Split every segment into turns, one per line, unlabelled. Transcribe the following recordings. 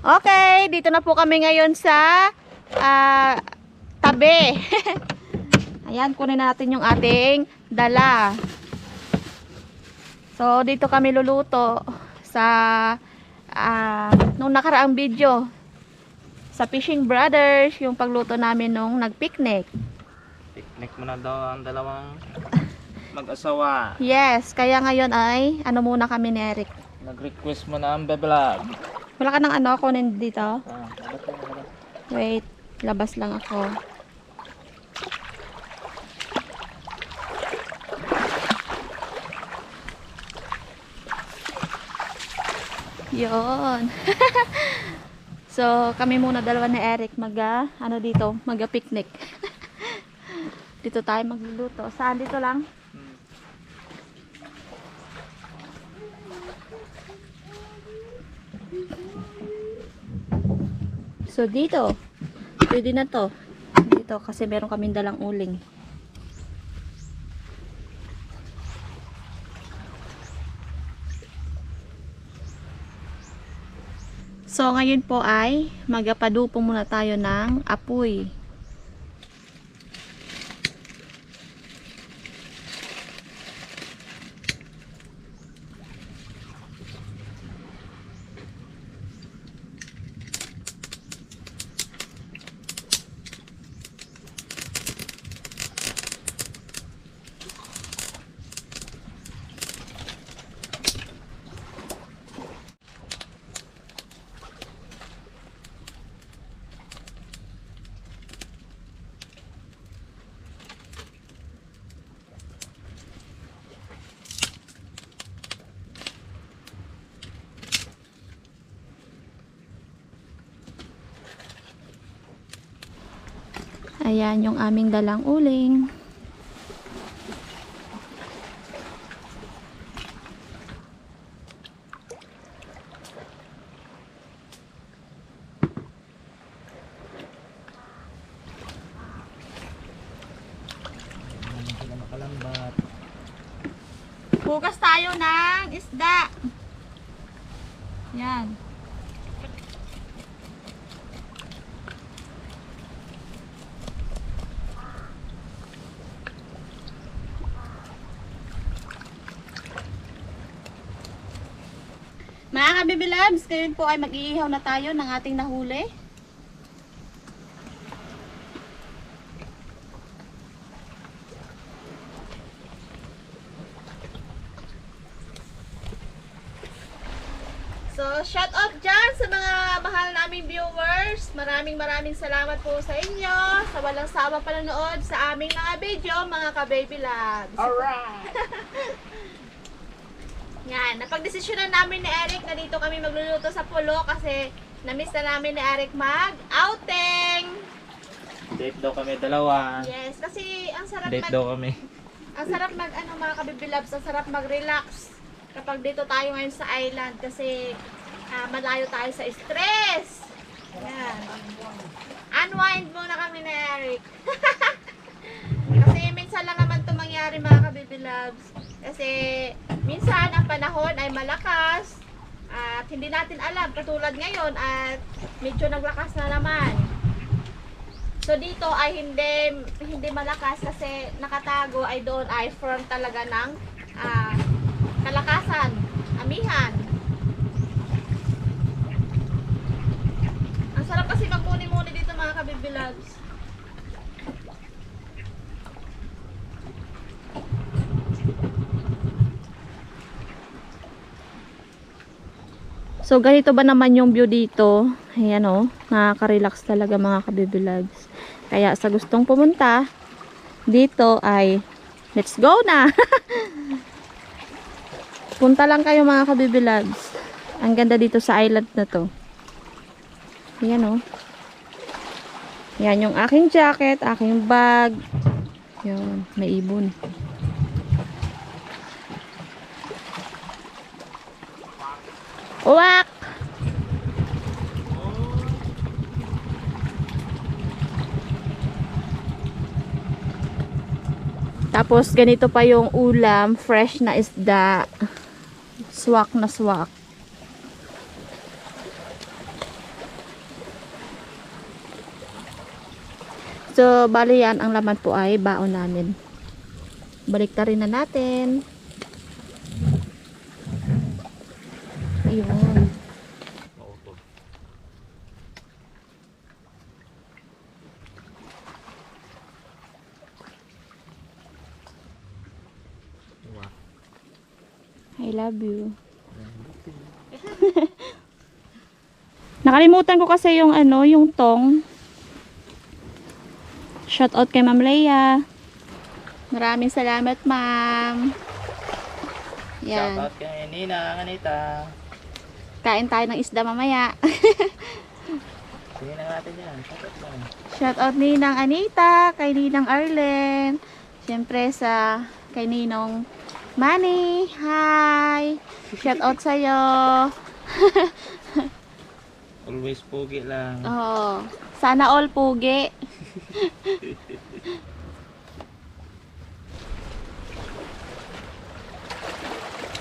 Okay, dito na po kami ngayon sa tabi. Ayan, kunin natin yung ating dala. So, dito kami luluto sa nung nakaraang video sa Fishing Brothers, yung pagluto namin nung nag-picnic.
Picnic muna daw ang dalawang mag-asawa.
Yes, kaya ngayon ay ano muna kami ni Eric.
Nag-request mo na ang bebelag.
Wala ka ng ano, kunin dito.
Labas lang, labas.
Wait, labas lang ako. Yun. So, kami muna dalawa ni Eric ano dito, mag-picnic. Dito tayo magluluto. Saan dito lang? So, dito. Pwede na to. Dito, kasi meron kaming dalang uling. So, ngayon po ay magapadupo muna tayo ng apoy. Ayan yung aming dalang uling. Hugas tayo ng isda. Yan. Mga ka-baby loves, ngayon po ay mag-iihaw na tayo ng ating nahuli. So, shout out dyan sa mga mahal naming viewers. Maraming salamat po sa inyo sa walang sawang panonood sa aming mga video, mga ka-baby loves.
Alright!
Yan, napagdesisyonan namin ni Eric na dito kami magluluto sa pulo kasi na-miss na namin ni Eric mag-outing.
Date daw kami dalawa.
Yes, kasi ang sarap
Date daw kami.
ang sarap mga kabibilabs, ang sarap mag-relax kapag dito tayo ngayon sa island kasi malayo tayo sa stress. Yan. Unwind muna kami ni Eric. Kasi minsan lang naman ito mangyari mga kabibilabs. Kasi minsan ang panahon ay malakas at hindi natin alam katulad ngayon at medyo naglakas na naman. So dito ay hindi malakas kasi nakatago ay doon ay front talaga ng kalakasan, amihan. Ang sarap kasi magmuni-muni dito mga kabibilags. So, ganito ba naman yung view dito? Ayan o, nakaka-relax talaga mga kabibilags. Kaya sa gustong pumunta, dito ay, let's go na! Punta lang kayo mga kabibilags. Ang ganda dito sa island na to. Ayan o. Ayan yung aking jacket, aking bag. Ayan, may ibon. Uwak! Tapos ganito pa yung ulam, fresh na isda. Swak na swak. So, bali yan, ang laman po ay baon namin. Baliktarin na natin. Ayun. I love you. Nakalimutan ko kasi yung ano, yung tong. Shout out kay Ma'am Leia. Maraming salamat, Ma'am. Yan.
Shout out kay Nina, Anita.
Kain tayo ng isda mamaya.
Sige na natin yan. Shout out lang.
Shout out Ninang Anita, kay Ninang Arlen. Siyempre sa kay Ninong Manny. Hi. Shout out sa'yo.
Always pugi lang.
Oh, sana all pugi.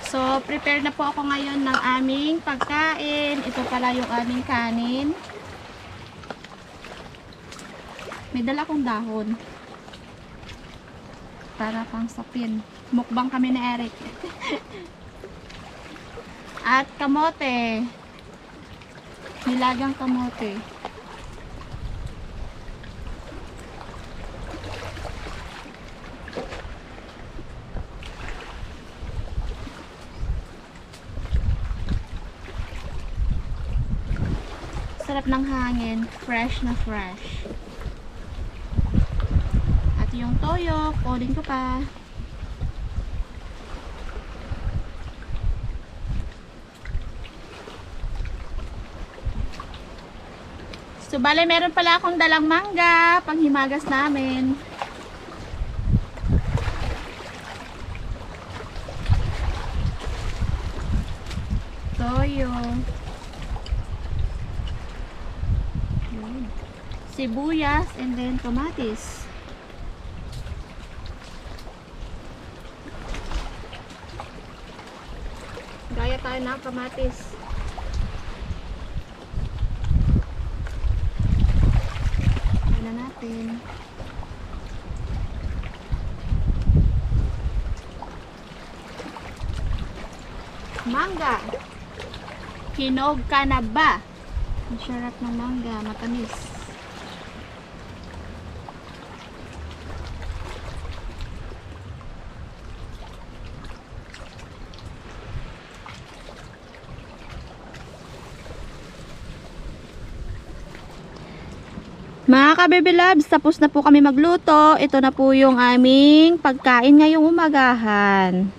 So, prepare na po ako ngayon ng aming pagkain. Ito pala yung aming kanin. May dala akong dahon. Para pang sapin. Mukbang kami ni Eric. At kamote. Nilagang kamote. Sarap ng hangin, fresh na fresh. At yung toyo, kunin ko pa. So, bale, meron pala akong dalang mangga, panghimagas namin. Toyo. Sibuyas and then kamatis. Gaya tayo ng kamatis. Ano natin? Mangga. Hinog ka na ba? Ang sarap ng mangga, matamis. Mga ka-baby loves, tapos na po kami magluto. Ito na po yung aming pagkain ngayong umagahan.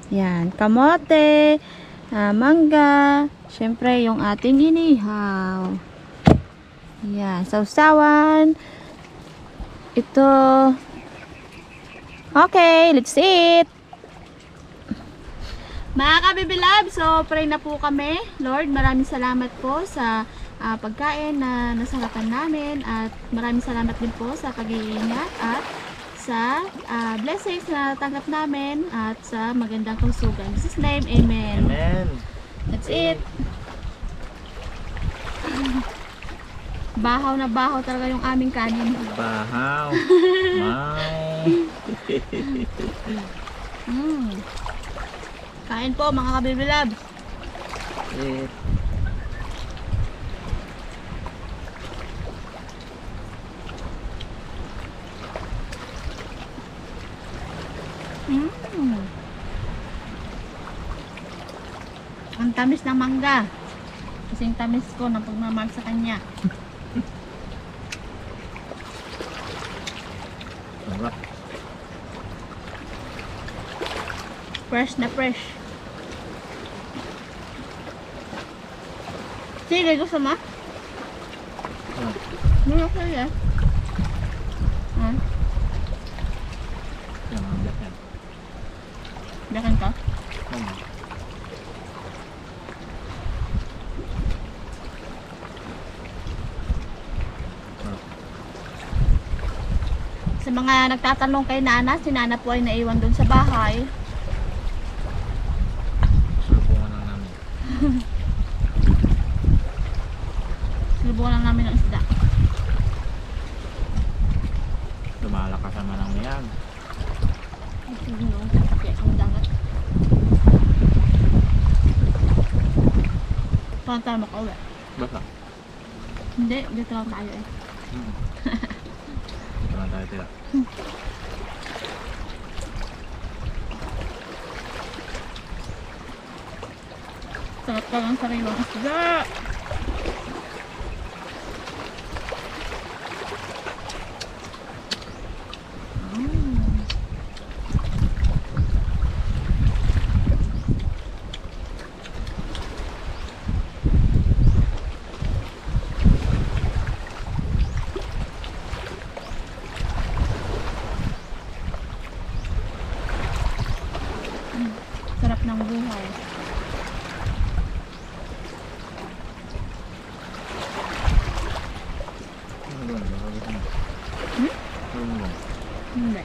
Yan, kamote, mangga, syempre yung ating inihaw. Yan, sausawan. Ito. Okay, let's eat. Mga ka-baby loves, so pray na po kami. Lord, maraming salamat po sa pagkain na nasarapan namin at maraming salamat din po sa pag-iingat at sa blessings na tanggap namin at sa magandang kalusugan. In Jesus' name, Amen.
Amen.
That's it. Bahaw na bahaw talaga yung aming kanin.
Bahaw. Mau.
Kain po mga ka-baby loves.
Eat.
Ang tamis ng mangga. Kasing tamis ko ng pagmamahal sa kanya.
Sarap.
Fresh na fresh. Sige, gusto mo? Muna ko yan. Dakan ka? Sa mga nagtatanong kay Nana, si Nana po ay naiwan doon sa bahay.
Sulubungan lang namin.
Sinubukan lang namin ng isda. Yun o. Kaya ang dagat. Paano tayo makauwi?
Baka.
Hindi, dito lang tayo eh.
Ito lang tayo tira.
Sarap ka ng sariwang isda. Sarap ng buhay.
Ano doon? Bakit ano?
Hmm?
Ano doon?
Hindi.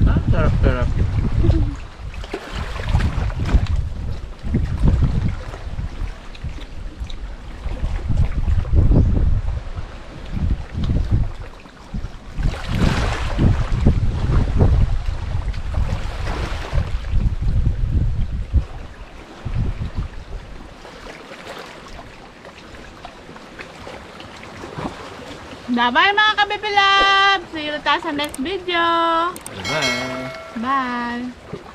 Ah, sarap.
Bye-bye mga kabibilab! See you tayo sa next video!
Bye.
Bye!